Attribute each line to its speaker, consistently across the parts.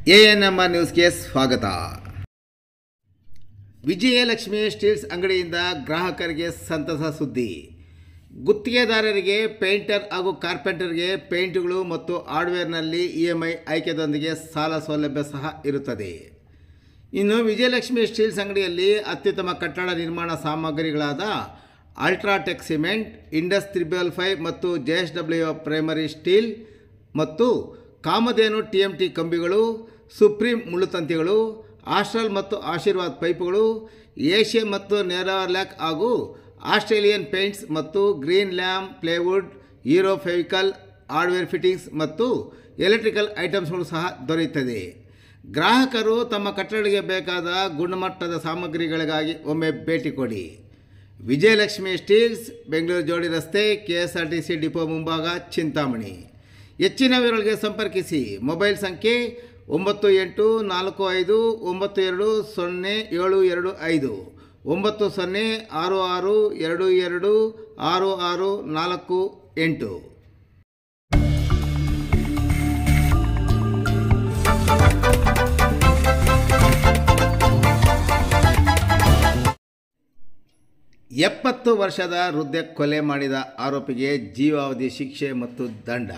Speaker 1: ANMR ನ್ಯೂಸ್ಗೆ ಸ್ವಾಗತ. Vijayalakshmi steels ಅಂಗಡಿಯಿಂದ ಗ್ರಾಹಕರಿಗೆ ಸಂತಸ ಸುದ್ದಿ. ಗುತ್ತಿಗೆದಾರರಿಗೆ ಪೇಂಟರ್ ಹಾಗೂ ಕಾರ್ಪೆಂಟರ್ಗೆ ಪೇಂಟ್ಗಳು ಮತ್ತು ಹಾರ್ಡ್ವೇರ್ನಲ್ಲಿ ಇಎಂಐ ಆಯ್ಕೆದೊಂದಿಗೆ ಸಾಲ ಸೌಲಭ್ಯ ಸಹ ಇರುತ್ತದೆ. ಇನ್ನು ವಿಜಯಲಕ್ಷ್ಮಿ ಸ್ಟೀಲ್ಸ್ ಅಂಗಡಿಯಲ್ಲಿ ಅತ್ಯುತ್ತಮ ಕಟ್ಟಡ ನಿರ್ಮಾಣ ಸಾಮಗ್ರಿಗಳಾದ ಅಲ್ಟ್ರಾಟೆಕ್ ಸಿಮೆಂಟ್, ಇಂಡಸ್ 355 ಮತ್ತು JSW ಪ್ರೈಮರಿ ಸ್ಟೀಲ್ ಮತ್ತು ಕಾಮಧೇನು TMT ಕಂಬಿಗಳು, ಸುಪ್ರೀಂ ಮುಳ್ಳುತಂತಿಗಳು, ಆಸ್ಟ್ರಲ್ ಮತ್ತು ಆಶೀರ್ವಾದ್ ಪೈಪುಗಳು, ಏಷ್ಯನ್ ಮತ್ತು ನೆದರ್ಲ್ಯಾಂಡ್ ಹಾಗೂ ಆಸ್ಟ್ರೇಲಿಯನ್ ಪೇಂಟ್ಸ್ ಮತ್ತು green lamp plywood, hero Fevicol, hardware fittings ಮತ್ತು ಎಲೆಕ್ಟ್ರಿಕಲ್ ಐಟಮ್ಸ್ಗಳು ಸಹ ದೊರೆಯುತ್ತದೆ. ಗ್ರಾಹಕರು ತಮ್ಮ ಕಟ್ಟಡಗಳಿಗೆ ಬೇಕಾದ ಗುಣಮಟ್ಟದ ಸಾಮಗ್ರಿಗಳಿಗಾಗಿ ಒಮ್ಮೆ ಭೇಟಿ ಕೊಡಿ. ವಿಜಯಲಕ್ಷ್ಮಿ ಸ್ಟೀಲ್ಸ್, ಬೆಂಗಳೂರು ಜೋಡಿ ರಸ್ತೆ, KSRTC ಡಿಪೋ ಮುಂಭಾಗ, ಚಿಂತಾಮಣಿ. ಹೆಚ್ಚಿನ ವಿವರಗಳಿಗೆ ಸಂಪರ್ಕಿಸಿ. ಮೊಬೈಲ್ ಸಂಖ್ಯೆ 9845920725 9066226648. ಎಪ್ಪತ್ತು ವರ್ಷದ ವೃದ್ಧೆ ಕೊಲೆ ಮಾಡಿದ ಆರೋಪಿಗೆ ಜೀವಾವಧಿ ಶಿಕ್ಷೆ ಮತ್ತು ದಂಡ.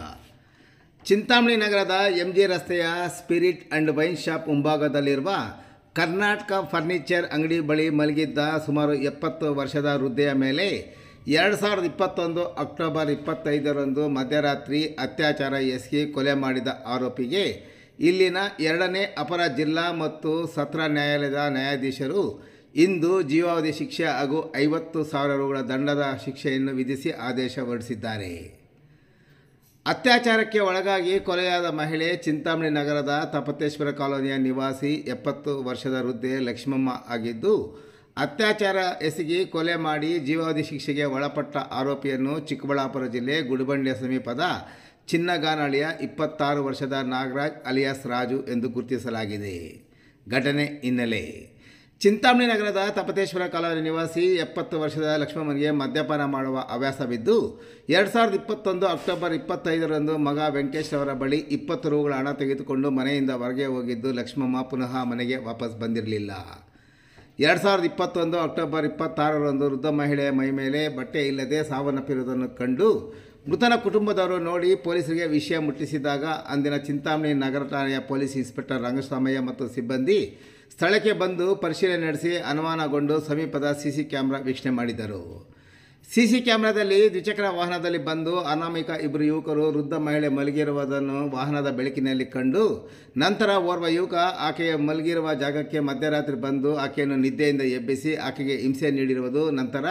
Speaker 1: ಚಿಂತಾಮಣಿ ನಗರದ MG ರಸ್ತೆಯ ಸ್ಪಿರಿಟ್ ಅಂಡ್ ವೈನ್ ಶಾಪ್ ಮುಂಭಾಗದಲ್ಲಿರುವ ಕರ್ನಾಟಕ ಫರ್ನಿಚರ್ ಅಂಗಡಿ ಬಳಿ ಮಲಗಿದ್ದ ಸುಮಾರು 70 ವರ್ಷದ ವೃದ್ಧೆಯ ಮೇಲೆ 2021 ಅಕ್ಟೋಬರ್ 25ರಂದು ಮಧ್ಯರಾತ್ರಿ ಅತ್ಯಾಚಾರ ಎಸಗಿ ಕೊಲೆ ಮಾಡಿದ ಆರೋಪಿಗೆ ಇಲ್ಲಿನ 2ನೇ ಅಪರ ಜಿಲ್ಲಾ ಮತ್ತು ಸತ್ರ ನ್ಯಾಯಾಲಯದ ನ್ಯಾಯಾಧೀಶರು ಇಂದು ಜೀವಾವಧಿ ಶಿಕ್ಷೆ ಹಾಗೂ 50,000 ರುಗಳ ದಂಡದ ಶಿಕ್ಷೆಯನ್ನು ವಿಧಿಸಿ ಆದೇಶ ಹೊರಡಿಸಿದ್ದಾರೆ. ಅತ್ಯಾಚಾರಕ್ಕೆ ಒಳಗಾಗಿ ಕೊಲೆಯಾದ ಮಹಿಳೆ ಚಿಂತಾಮಣಿ ನಗರದ ತಪತೇಶ್ವರ ಕಾಲೋನಿಯ ನಿವಾಸಿ 70 ವರ್ಷದ ವೃದ್ಧೆ ಲಕ್ಷ್ಮಮ್ಮ ಆಗಿದ್ದು, ಅತ್ಯಾಚಾರ ಎಸಗಿ ಕೊಲೆ ಮಾಡಿ ಜೀವಾವಧಿ ಶಿಕ್ಷೆಗೆ ಒಳಪಟ್ಟ ಆರೋಪಿಯನ್ನು ಚಿಕ್ಕಬಳ್ಳಾಪುರ ಜಿಲ್ಲೆ ಗುಡಿಬಂಡೆ ಸಮೀಪದ ಚಿನ್ನಗಾನಹಳ್ಳಿಯ 26 ವರ್ಷದ ನಾಗರಾಜ್ ಅಲಿಯಾಸ್ ರಾಜು ಎಂದು ಗುರುತಿಸಲಾಗಿದೆ. ಘಟನೆ ಹಿನ್ನೆಲೆ: ಚಿಂತಾಮಣಿ ನಗರದ ತಪತೇಶ್ವರ ಕಾಲೋನಿ ನಿವಾಸಿ 70 ವರ್ಷದ ಲಕ್ಷ್ಮಮ್ಮನಿಗೆ ಮದ್ಯಪಾನ ಮಾಡುವ ಹವ್ಯಾಸವಿದ್ದು 2021 ಅಕ್ಟೋಬರ್ 25ರಂದು ಮಗ ವೆಂಕಟೇಶ್ ಅವರ ಬಳಿ 20 ರುಗಳ ಹಣ ತೆಗೆದುಕೊಂಡು ಮನೆಯಿಂದ ಹೊರಗೆ ಹೋಗಿದ್ದು ಲಕ್ಷ್ಮಮ್ಮ ಪುನಃ ಮನೆಗೆ ವಾಪಸ್ ಬಂದಿರಲಿಲ್ಲ. 2021 ಅಕ್ಟೋಬರ್ 26ರಂದು ವೃದ್ಧ ಮಹಿಳೆಯ ಮೈ ಮೇಲೆ ಬಟ್ಟೆ ಇಲ್ಲದೆ ಸಾವನ್ನಪ್ಪಿರುವುದನ್ನು ಕಂಡು ಮೃತನ ಕುಟುಂಬದವರು ನೋಡಿ ಪೊಲೀಸರಿಗೆ ವಿಷಯ ಮುಟ್ಟಿಸಿದಾಗ ಅಂದಿನ ಚಿಂತಾಮಣಿ ನಗರ ಠಾಣೆಯ ಪೊಲೀಸ್ ಇನ್ಸ್ಪೆಕ್ಟರ್ ರಂಗಸ್ವಾಮಯ್ಯ ಮತ್ತು ಸಿಬ್ಬಂದಿ ಸ್ಥಳಕ್ಕೆ ಬಂದು ಪರಿಶೀಲನೆ ನಡೆಸಿ ಅನುಮಾನಗೊಂಡು ಸಮೀಪದ ಸಿಸಿ ಕ್ಯಾಮೆರಾ ವೀಕ್ಷಣೆ ಮಾಡಿದರು. ಸಿಸಿ ಕ್ಯಾಮೆರಾದಲ್ಲಿ ದ್ವಿಚಕ್ರ ವಾಹನದಲ್ಲಿ ಬಂದು ಅನಾಮಿಕ ಇಬ್ಬರು ಯುವಕರು ವೃದ್ಧ ಮಹಿಳೆ ಮಲಗಿರುವುದನ್ನು ವಾಹನದ ಬೆಳಕಿನಲ್ಲಿ ಕಂಡು ನಂತರ ಓರ್ವ ಯುವಕ ಆಕೆಯ ಮಲಗಿರುವ ಜಾಗಕ್ಕೆ ಮಧ್ಯರಾತ್ರಿ ಬಂದು ಆಕೆಯನ್ನು ನಿದ್ದೆಯಿಂದ ಎಬ್ಬಿಸಿ ಆಕೆಗೆ ಹಿಂಸೆ ನೀಡಿರುವುದು, ನಂತರ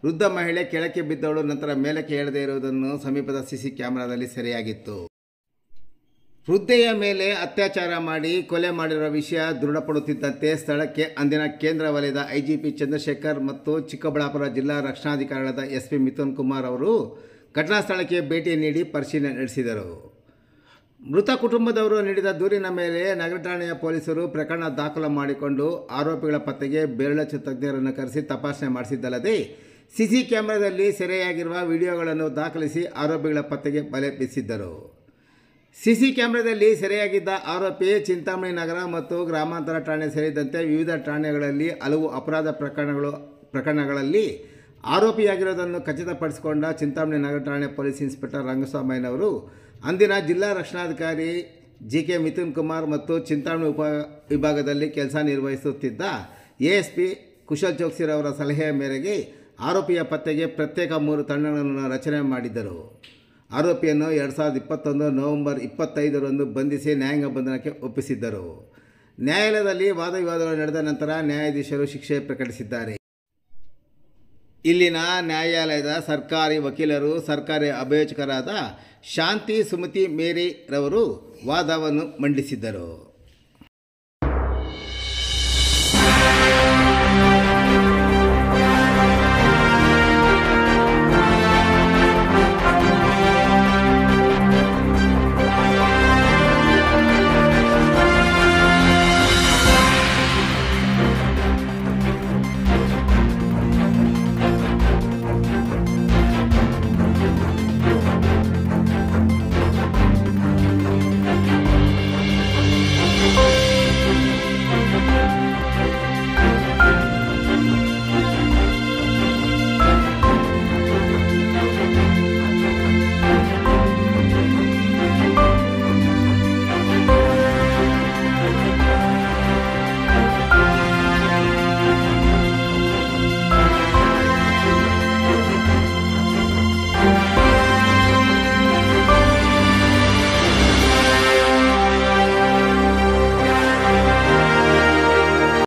Speaker 1: ವೃದ್ಧ ಮಹಿಳೆ ಕೆಳಕ್ಕೆ ಬಿದ್ದವಳು ನಂತರ ಮೇಲಕ್ಕೆ ಏಳದೇ ಇರುವುದನ್ನು ಸಮೀಪದ ಸಿಸಿ ಕ್ಯಾಮೆರಾದಲ್ಲಿ ಸೆರೆಯಾಗಿತ್ತು. ವೃದ್ಧೆಯ ಮೇಲೆ ಅತ್ಯಾಚಾರ ಮಾಡಿ ಕೊಲೆ ಮಾಡಿರುವ ವಿಷಯ ದೃಢಪಡುತ್ತಿದ್ದಂತೆ ಸ್ಥಳಕ್ಕೆ ಅಂದಿನ ಕೇಂದ್ರ ವಲಯದ IGP ಚಂದ್ರಶೇಖರ್ ಮತ್ತು ಚಿಕ್ಕಬಳ್ಳಾಪುರ ಜಿಲ್ಲಾ ರಕ್ಷಣಾಧಿಕಾರಿಗಳಾದ SP ಮಿಥುನ್ ಕುಮಾರ್ ಅವರು ಘಟನಾ ಸ್ಥಳಕ್ಕೆ ಭೇಟಿ ನೀಡಿ ಪರಿಶೀಲನೆ ನಡೆಸಿದರು. ಮೃತ ಕುಟುಂಬದವರು ನೀಡಿದ ದೂರಿನ ಮೇಲೆ ನಗರ ಠಾಣೆಯ ಪೊಲೀಸರು ಪ್ರಕರಣ ದಾಖಲು ಮಾಡಿಕೊಂಡು ಆರೋಪಿಗಳ ಪತ್ತೆಗೆ ಬೆರಳಚ್ಚು ತಜ್ಞರನ್ನು ಕರೆಸಿ ತಪಾಸಣೆ ಮಾಡಿಸಿದ್ದಲ್ಲದೆ ಸಿಸಿ ಕ್ಯಾಮೆರಾದಲ್ಲಿ ಸೆರೆಯಾಗಿರುವ ವಿಡಿಯೋಗಳನ್ನು ದಾಖಲಿಸಿ ಆರೋಪಿಗಳ ಪತ್ತೆಗೆ ಬಲೆ ಬೀಸಿದ್ದರು. ಸಿಸಿ ಕ್ಯಾಮೆರಾದಲ್ಲಿ ಸೆರೆಯಾಗಿದ್ದ ಆರೋಪಿ ಚಿಂತಾಮಣಿ ನಗರ ಮತ್ತು ಗ್ರಾಮಾಂತರ ಠಾಣೆ ಸೇರಿದಂತೆ ವಿವಿಧ ಠಾಣೆಗಳಲ್ಲಿ ಹಲವು ಅಪರಾಧ ಪ್ರಕರಣಗಳಲ್ಲಿ ಆರೋಪಿಯಾಗಿರುವುದನ್ನು ಖಚಿತಪಡಿಸಿಕೊಂಡ ಚಿಂತಾಮಣಿ ನಗರ ಠಾಣೆ ಪೊಲೀಸ್ ಇನ್ಸ್ಪೆಕ್ಟರ್ ರಂಗಸ್ವಾಮಯ್ಯನವರು ಅಂದಿನ ಜಿಲ್ಲಾ ರಕ್ಷಣಾಧಿಕಾರಿ GK ಮಿಥುನ್ ಕುಮಾರ್ ಮತ್ತು ಚಿಂತಾಮಣಿ ವಿಭಾಗದಲ್ಲಿ ಕೆಲಸ ನಿರ್ವಹಿಸುತ್ತಿದ್ದ ASP ಕುಶಲ್ ಚೌಕ್ಸಿರವರ ಸಲಹೆಯ ಮೇರೆಗೆ ಆರೋಪಿಯ ಪತ್ತೆಗೆ ಪ್ರತ್ಯೇಕ 3 ತಂಡಗಳನ್ನು ರಚನೆ ಮಾಡಿದ್ದರು. ಆರೋಪಿಯನ್ನು 2021 ನವೆಂಬರ್ 25ರಂದು ಬಂಧಿಸಿ ನ್ಯಾಯಾಂಗ ಬಂಧನಕ್ಕೆ ಒಪ್ಪಿಸಿದ್ದರು. ನ್ಯಾಯಾಲಯದಲ್ಲಿ ವಾದವಿವಾದಗಳು ನಡೆದ ನಂತರ ನ್ಯಾಯಾಧೀಶರು ಶಿಕ್ಷೆ ಪ್ರಕಟಿಸಿದ್ದಾರೆ. ಇಲ್ಲಿನ ನ್ಯಾಯಾಲಯದ ಸರ್ಕಾರಿ ವಕೀಲರು ಸರ್ಕಾರಿ ಅಭಿಯೋಜಕರಾದ ಶಾಂತಿ ಸುಮತಿ ಮೇರಿ ರವರು ವಾದವನ್ನು ಮಂಡಿಸಿದ್ದರು.